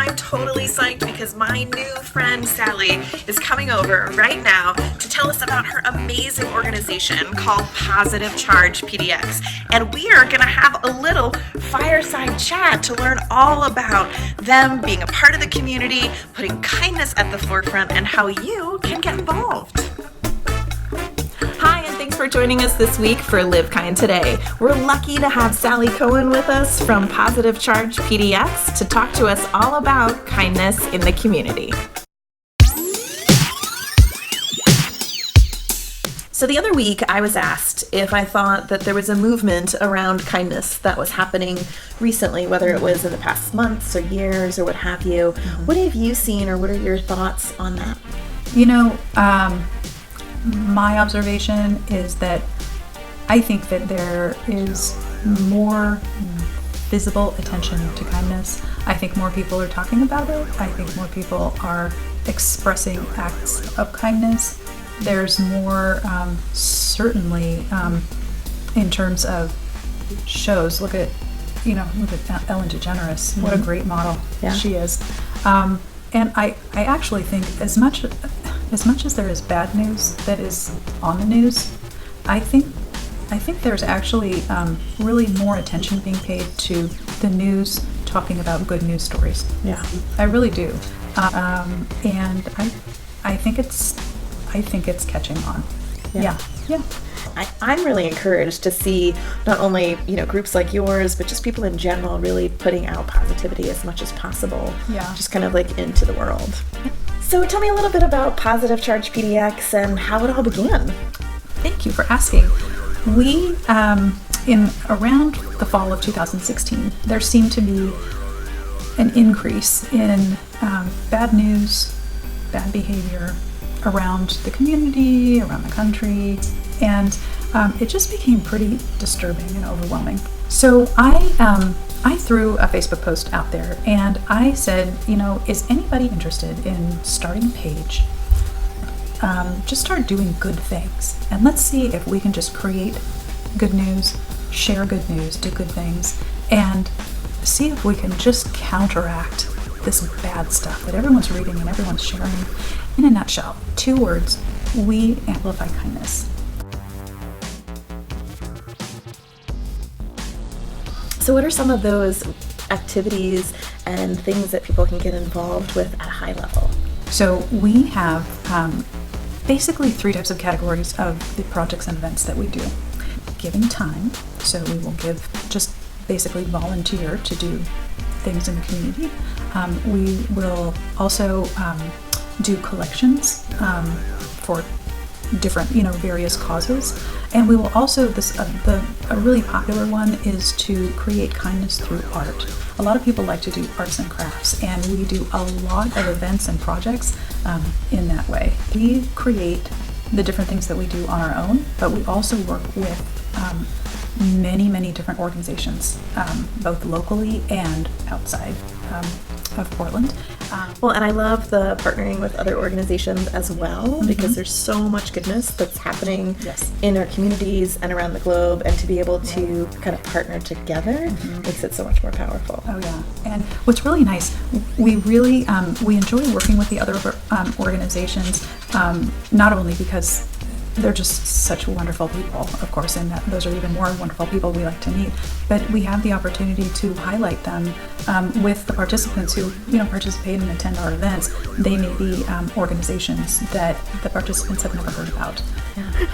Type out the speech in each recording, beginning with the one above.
I'm totally psyched because my new friend Sally is coming over right now to tell us about her amazing organization called Positive Charge PDX. And we are going to have a little fireside chat to learn all about them being a part of the community, putting kindness at the forefront, and how you can get involved. Hi, and thanks for joining us this week for Live Kind Today. We're lucky to have Sally Cohen with us from Positive Charge PDX to talk to us all about kindness in the community. So the other week I was asked if I thought that there was a movement around kindness that was happening recently, whether it was in the past months or years or what have you. What have you seen, or what are your thoughts on that? You know, my observation is that I think that there is more visible attention to kindness. I think more people are talking about it. I think more people are expressing acts of kindness. There's more, certainly, in terms of shows. Look at Ellen DeGeneres. What a great model she is. And I actually think as much as there is bad news that is on the news, I think there's actually really more attention being paid to the news talking about good news stories. Yeah, I really do, and I think it's catching on. Yeah. I'm really encouraged to see not only groups like yours, but just people in general really putting out positivity as much as possible. Yeah. Just kind of like into the world. So tell me a little bit about Positive Charge PDX and how it all began. Thank you for asking. We, in around the fall of 2016, there seemed to be an increase in bad news, bad behavior around the community, around the country, and it just became pretty disturbing and overwhelming. So I threw a Facebook post out there and I said, is anybody interested in starting a page? Just start doing good things, and let's see if we can just create good news, share good news, do good things, and see if we can just counteract this bad stuff that everyone's reading and everyone's sharing. In a nutshell, 2 words: we amplify kindness. So what are some of those activities and things that people can get involved with at a high level? So we have basically 3 types of categories of the projects and events that we do. Giving time, so we will just basically volunteer to do things in the community. We will also do collections for different, various causes. And we will also, a really popular one is to create kindness through art. A lot of people like to do arts and crafts, and we do a lot of events and projects in that way. We create the different things that we do on our own, but we also work with many different organizations, both locally and outside of Portland. Well, and I love the partnering with other organizations as well, because there's so much goodness that's happening in our communities and around the globe, and to be able to kind of partner together makes it so much more powerful. Oh yeah, and what's really nice, we really we enjoy working with the other organizations, not only because they're just such wonderful people, of course, and those are even more wonderful people we like to meet. But we have the opportunity to highlight them with the participants who, participate and attend our events. They may be organizations that the participants have never heard about. Yeah.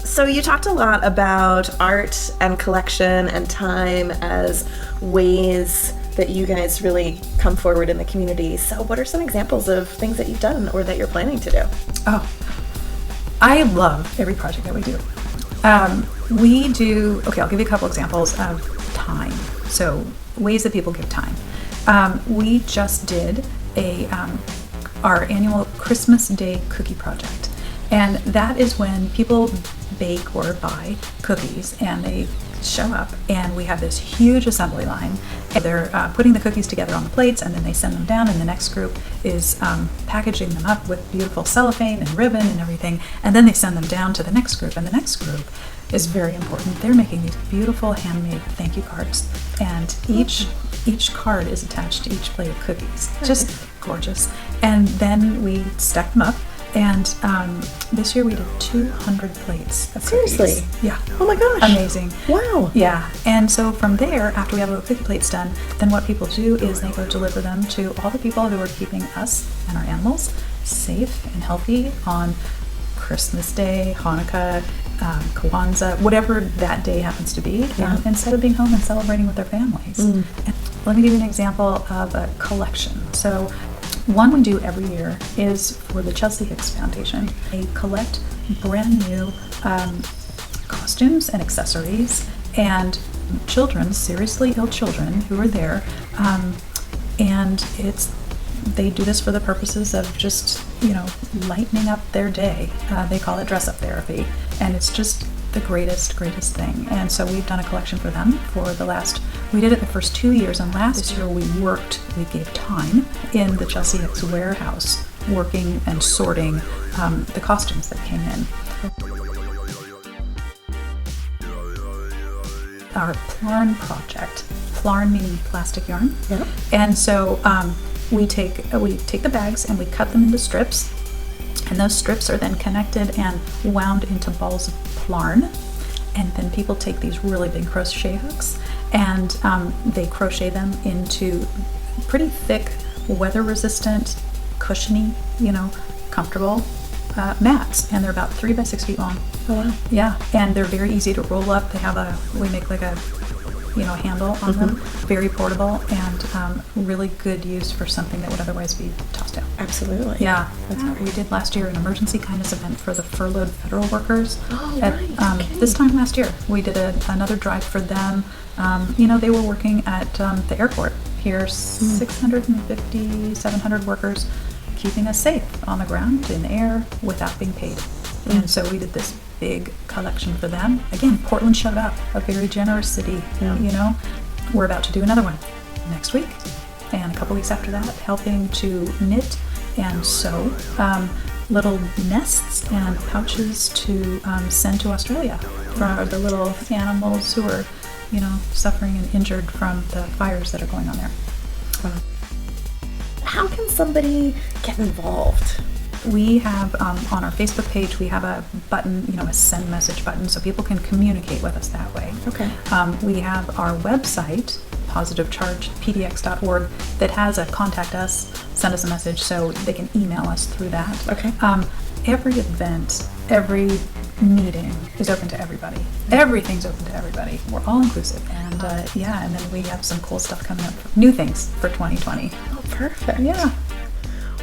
So you talked a lot about art and collection and time as ways that you guys really come forward in the community. So what are some examples of things that you've done or that you're planning to do? Oh, I love every project that we do. I'll give you a couple examples of time. So ways that people give time. We just did our annual Christmas Day cookie project. And that is when people bake or buy cookies and they show up, and we have this huge assembly line. And they're putting the cookies together on the plates, and then they send them down, and the next group is packaging them up with beautiful cellophane and ribbon and everything, and then they send them down to the next group, and the next group is very important. They're making these beautiful handmade thank you cards, and each card is attached to each plate of cookies. Just gorgeous. And then we stack them up. And this year we did 200 plates of cookies. Seriously? Yeah. Oh my gosh. Amazing. Wow. Yeah. And so from there, after we have the cookie plates done, then what people do is they go deliver them to all the people who are keeping us and our animals safe and healthy on Christmas Day, Hanukkah, Kwanzaa, whatever that day happens to be, instead of being home and celebrating with their families. And let me give you an example of a collection. So one we do every year is for the Chelsea Hicks Foundation. They collect brand new costumes and accessories and children, seriously ill children who are there. And they do this for the purposes of just, lightening up their day. They call it dress up therapy. And it's just the greatest thing. And so we've done a collection for them we did it the first 2 years, and last year we gave time in the Chelsea Hicks warehouse working and sorting the costumes that came in. Our Plarn project, Plarn meaning plastic yarn. Yep. And so we take the bags and we cut them into strips, and those strips are then connected and wound into balls of Plarn. And then people take these really big crochet hooks and they crochet them into pretty thick, weather-resistant, cushiony, comfortable mats. And they're about 3 by 6 feet long. Oh wow. Yeah, and they're very easy to roll up. We make like a handle on them. Very portable and really good use for something that would otherwise be tossed out. Absolutely. Yeah, that's what we did last year, an emergency kindness event for the furloughed federal workers. Oh, right. Okay. This time last year, we did another drive for them. They were working at the airport here, 650, 700 workers, keeping us safe on the ground, in the air, without being paid. And so we did this big collection for them. Again, Portland showed up, a very generous city. We're about to do another one next week, and a couple weeks after that, helping to knit and sew little nests and pouches to send to Australia for the little animals who are, suffering and injured from the fires that are going on there. How can somebody get involved? We have on our Facebook page, we have a button, a send message button, so people can communicate with us that way. Okay. We have our website, positivechargepdx.org, that has a contact us, send us a message, so they can email us through that. Okay. Every event, every meeting is open to everybody. Everything's open to everybody. We're all inclusive. And and then we have some cool stuff coming up, new things for 2020. Oh, perfect. Yeah.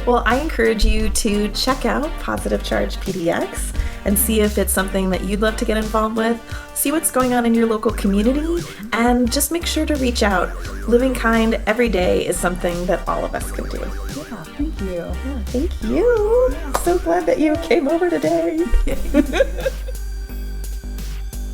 Well, I encourage you to check out Positive Charge PDX and see if it's something that you'd love to get involved with, see what's going on in your local community, and just make sure to reach out. Living kind every day is something that all of us can do. Yeah, thank you. Yeah, thank you. So glad that you came over today.